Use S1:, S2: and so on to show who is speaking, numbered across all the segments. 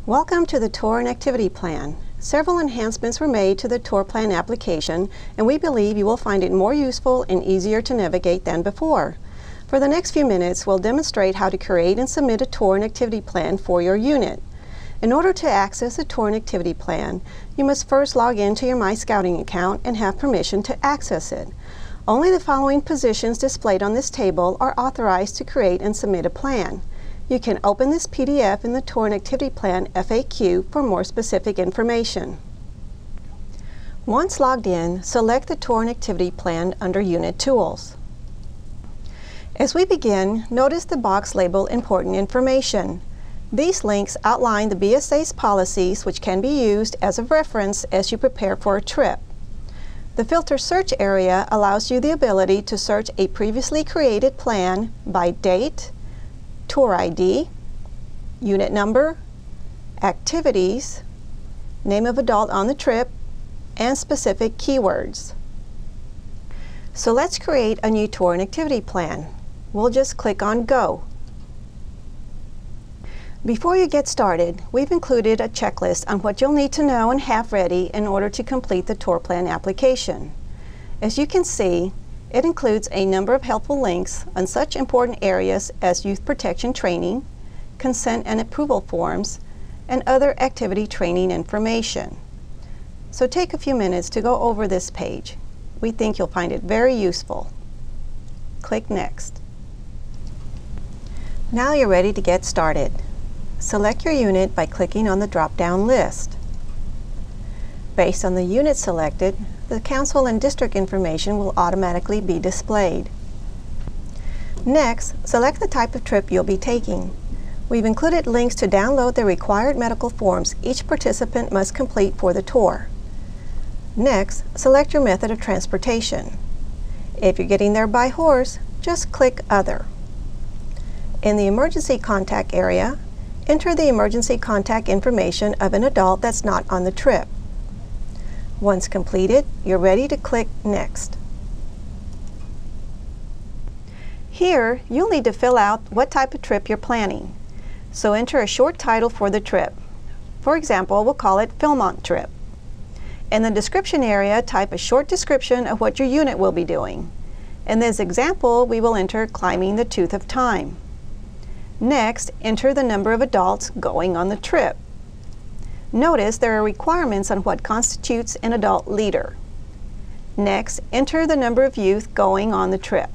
S1: Welcome to the Tour and Activity Plan. Several enhancements were made to the Tour Plan application, and we believe you will find it more useful and easier to navigate than before. For the next few minutes, we'll demonstrate how to create and submit a tour and activity plan for your unit. In order to access the Tour and Activity Plan, you must first log in to your My Scouting account and have permission to access it. Only the following positions displayed on this table are authorized to create and submit a plan. You can open this PDF in the Tour and Activity Plan FAQ for more specific information. Once logged in, select the Tour and Activity Plan under Unit Tools. As we begin, notice the box labeled Important Information. These links outline the BSA's policies which can be used as a reference as you prepare for a trip. The Filter Search area allows you the ability to search a previously created plan by date, tour ID, unit number, activities, name of adult on the trip, and specific keywords. So let's create a new tour and activity plan. We'll just click on Go. Before you get started, we've included a checklist on what you'll need to know and have ready in order to complete the tour plan application. As you can see, it includes a number of helpful links on such important areas as youth protection training, consent and approval forms, and other activity training information. So take a few minutes to go over this page. We think you'll find it very useful. Click Next. Now you're ready to get started. Select your unit by clicking on the drop-down list. Based on the unit selected, the council and district information will automatically be displayed. Next, select the type of trip you'll be taking. We've included links to download the required medical forms each participant must complete for the tour. Next, select your method of transportation. If you're getting there by horse, just click Other. In the emergency contact area, enter the emergency contact information of an adult that's not on the trip. Once completed, you're ready to click Next. Here, you'll need to fill out what type of trip you're planning. So enter a short title for the trip. For example, we'll call it Philmont Trip. In the description area, type a short description of what your unit will be doing. In this example, we will enter Climbing the Tooth of Time. Next, enter the number of adults going on the trip. Notice there are requirements on what constitutes an adult leader. Next, enter the number of youth going on the trip.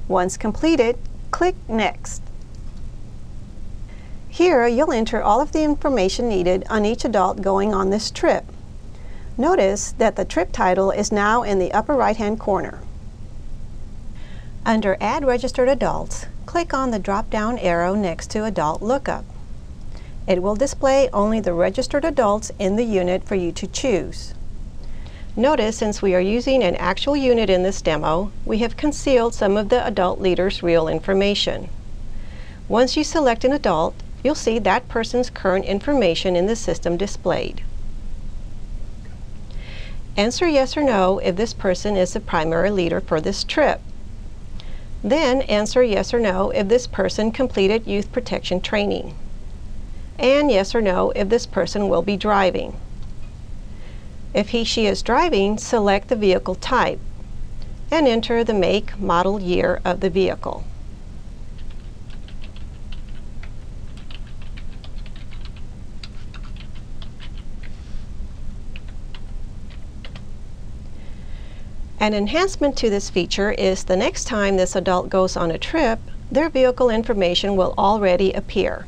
S1: Once completed, click Next. Here, you'll enter all of the information needed on each adult going on this trip. Notice that the trip title is now in the upper right-hand corner. Under Add Registered Adults, click on the drop-down arrow next to Adult Lookup. It will display only the registered adults in the unit for you to choose. Notice, since we are using an actual unit in this demo, we have concealed some of the adult leader's real information. Once you select an adult, you'll see that person's current information in the system displayed. Answer yes or no if this person is the primary leader for this trip. Then answer yes or no if this person completed youth protection training. And yes or no if this person will be driving. If he/she is driving, select the vehicle type and enter the make, model, year of the vehicle. An enhancement to this feature is the next time this adult goes on a trip, their vehicle information will already appear.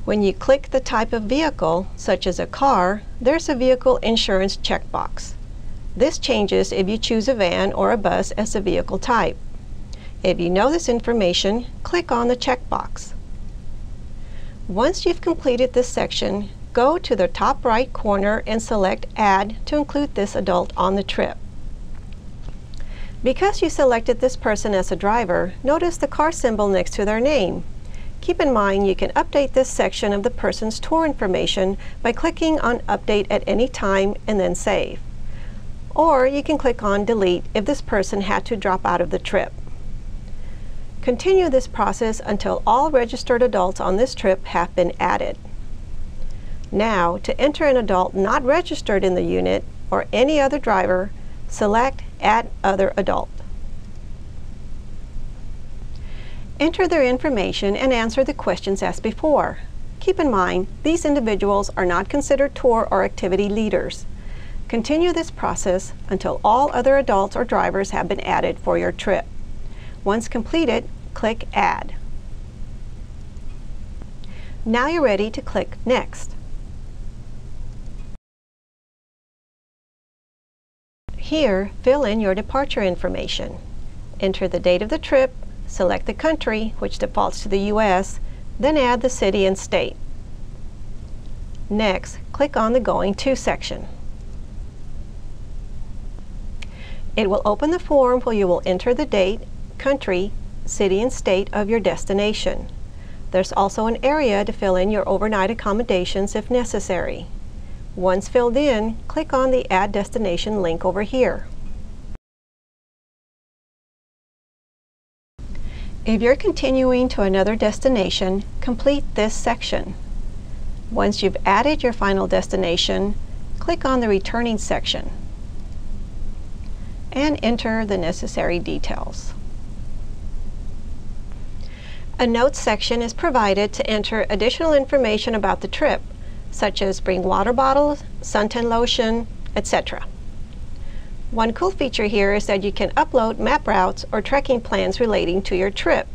S1: When you click the type of vehicle, such as a car, there's a vehicle insurance checkbox. This changes if you choose a van or a bus as a vehicle type. If you know this information, click on the checkbox. Once you've completed this section, go to the top right corner and select Add to include this adult on the trip. Because you selected this person as a driver, notice the car symbol next to their name. Keep in mind you can update this section of the person's tour information by clicking on Update at any time and then Save. Or you can click on Delete if this person had to drop out of the trip. Continue this process until all registered adults on this trip have been added. Now, to enter an adult not registered in the unit or any other driver, select Add Other Adult. Enter their information and answer the questions as before. Keep in mind, these individuals are not considered tour or activity leaders. Continue this process until all other adults or drivers have been added for your trip. Once completed, click Add. Now you're ready to click Next. Here, fill in your departure information. Enter the date of the trip, select the country, which defaults to the U.S., then add the city and state. Next, click on the Going To section. It will open the form where you will enter the date, country, city, and state of your destination. There's also an area to fill in your overnight accommodations if necessary. Once filled in, click on the Add Destination link over here. If you're continuing to another destination, complete this section. Once you've added your final destination, click on the Returning section and enter the necessary details. A Notes section is provided to enter additional information about the trip, such as bring water bottles, suntan lotion, etc. One cool feature here is that you can upload map routes or trekking plans relating to your trip.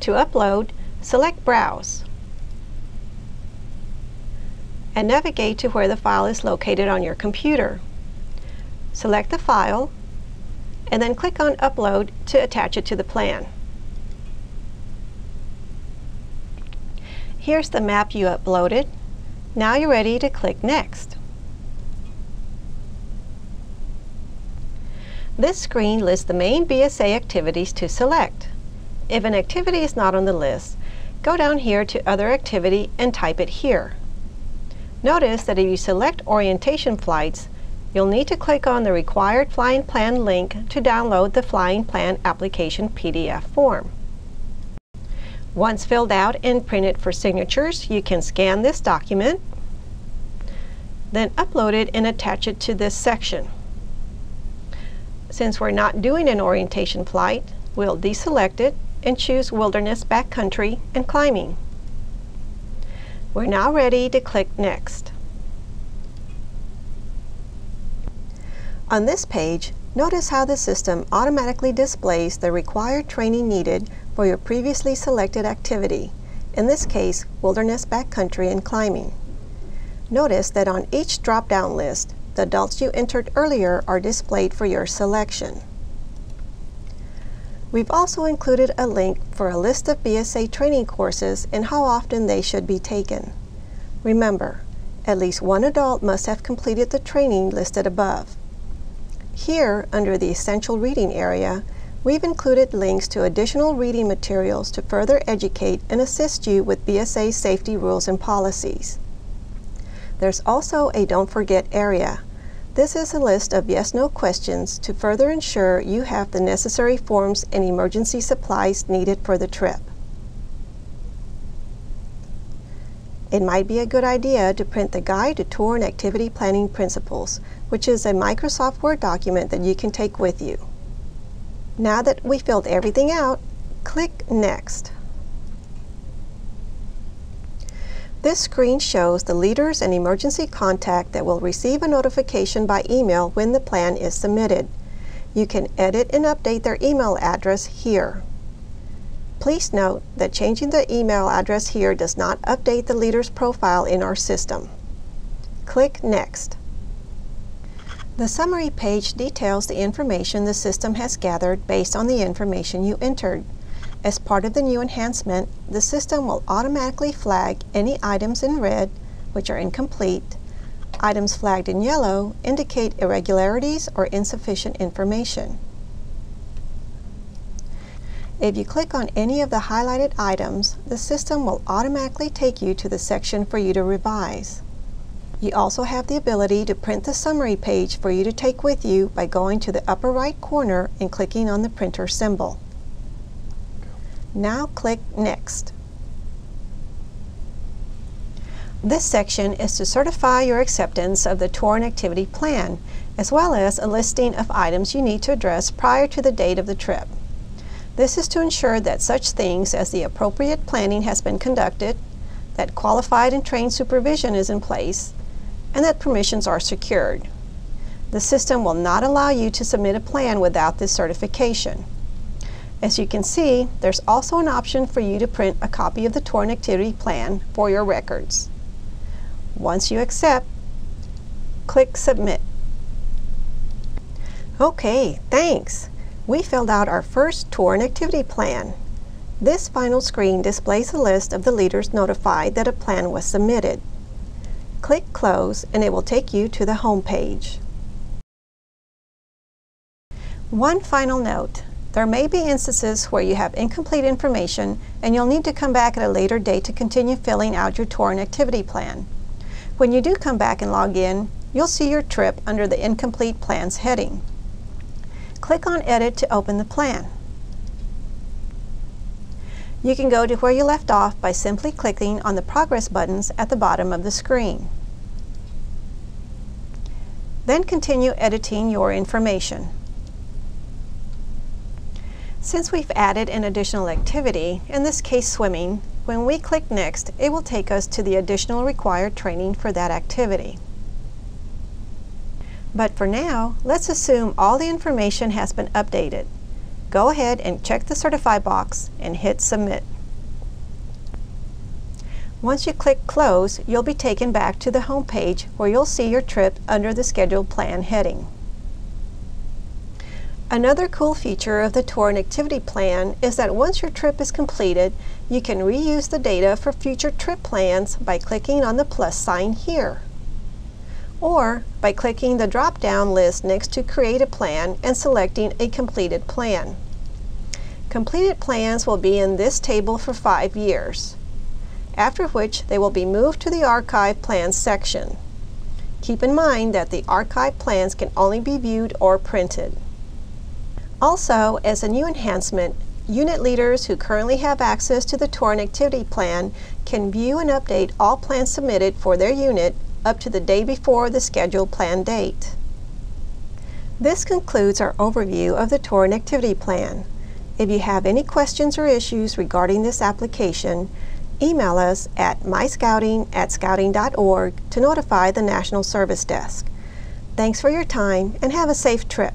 S1: To upload, select Browse and navigate to where the file is located on your computer. Select the file and then click on Upload to attach it to the plan. Here's the map you uploaded. Now you're ready to click Next. This screen lists the main BSA activities to select. If an activity is not on the list, go down here to Other Activity and type it here. Notice that if you select Orientation Flights, you'll need to click on the required flying plan link to download the flying plan application PDF form. Once filled out and printed for signatures, you can scan this document, then upload it and attach it to this section. Since we're not doing an orientation flight, we'll deselect it and choose Wilderness Backcountry and Climbing. We're now ready to click Next. On this page, notice how the system automatically displays the required training needed for your previously selected activity, in this case, Wilderness Backcountry and Climbing. Notice that on each drop-down list, the adults you entered earlier are displayed for your selection. We've also included a link for a list of BSA training courses and how often they should be taken. Remember, at least one adult must have completed the training listed above. Here, under the Essential Reading area, we've included links to additional reading materials to further educate and assist you with BSA safety rules and policies. There's also a Don't Forget area. This is a list of yes/no questions to further ensure you have the necessary forms and emergency supplies needed for the trip. It might be a good idea to print the Guide to Tour and Activity Planning Principles, which is a Microsoft Word document that you can take with you. Now that we filled everything out, click Next. This screen shows the leaders and emergency contact that will receive a notification by email when the plan is submitted. You can edit and update their email address here. Please note that changing the email address here does not update the leader's profile in our system. Click Next. The summary page details the information the system has gathered based on the information you entered. As part of the new enhancement, the system will automatically flag any items in red, which are incomplete. Items flagged in yellow indicate irregularities or insufficient information. If you click on any of the highlighted items, the system will automatically take you to the section for you to revise. You also have the ability to print the summary page for you to take with you by going to the upper right corner and clicking on the printer symbol. Now click Next. This section is to certify your acceptance of the tour and activity plan, as well as a listing of items you need to address prior to the date of the trip. This is to ensure that such things as the appropriate planning has been conducted, that qualified and trained supervision is in place, and that permissions are secured. The system will not allow you to submit a plan without this certification. As you can see, there's also an option for you to print a copy of the tour and activity plan for your records. Once you accept, click Submit. Okay, thanks! We filled out our first tour and activity plan. This final screen displays a list of the leaders notified that a plan was submitted. Click Close and it will take you to the home page. One final note. There may be instances where you have incomplete information and you'll need to come back at a later date to continue filling out your tour and activity plan. When you do come back and log in, you'll see your trip under the Incomplete Plans heading. Click on Edit to open the plan. You can go to where you left off by simply clicking on the progress buttons at the bottom of the screen. Then continue editing your information. Since we've added an additional activity, in this case swimming, when we click Next, it will take us to the additional required training for that activity. But for now, let's assume all the information has been updated. Go ahead and check the Certify box and hit Submit. Once you click Close, you'll be taken back to the home page where you'll see your trip under the Scheduled Plan heading. Another cool feature of the tour and activity plan is that once your trip is completed, you can reuse the data for future trip plans by clicking on the plus sign here, or by clicking the drop-down list next to Create a Plan and selecting a completed plan. Completed plans will be in this table for 5 years, after which they will be moved to the Archive Plans section. Keep in mind that the archive plans can only be viewed or printed. Also, as a new enhancement, unit leaders who currently have access to the tour and activity plan can view and update all plans submitted for their unit up to the day before the scheduled plan date. This concludes our overview of the tour and activity plan. If you have any questions or issues regarding this application, email us at myscouting@scouting.org to notify the National Service Desk. Thanks for your time and have a safe trip.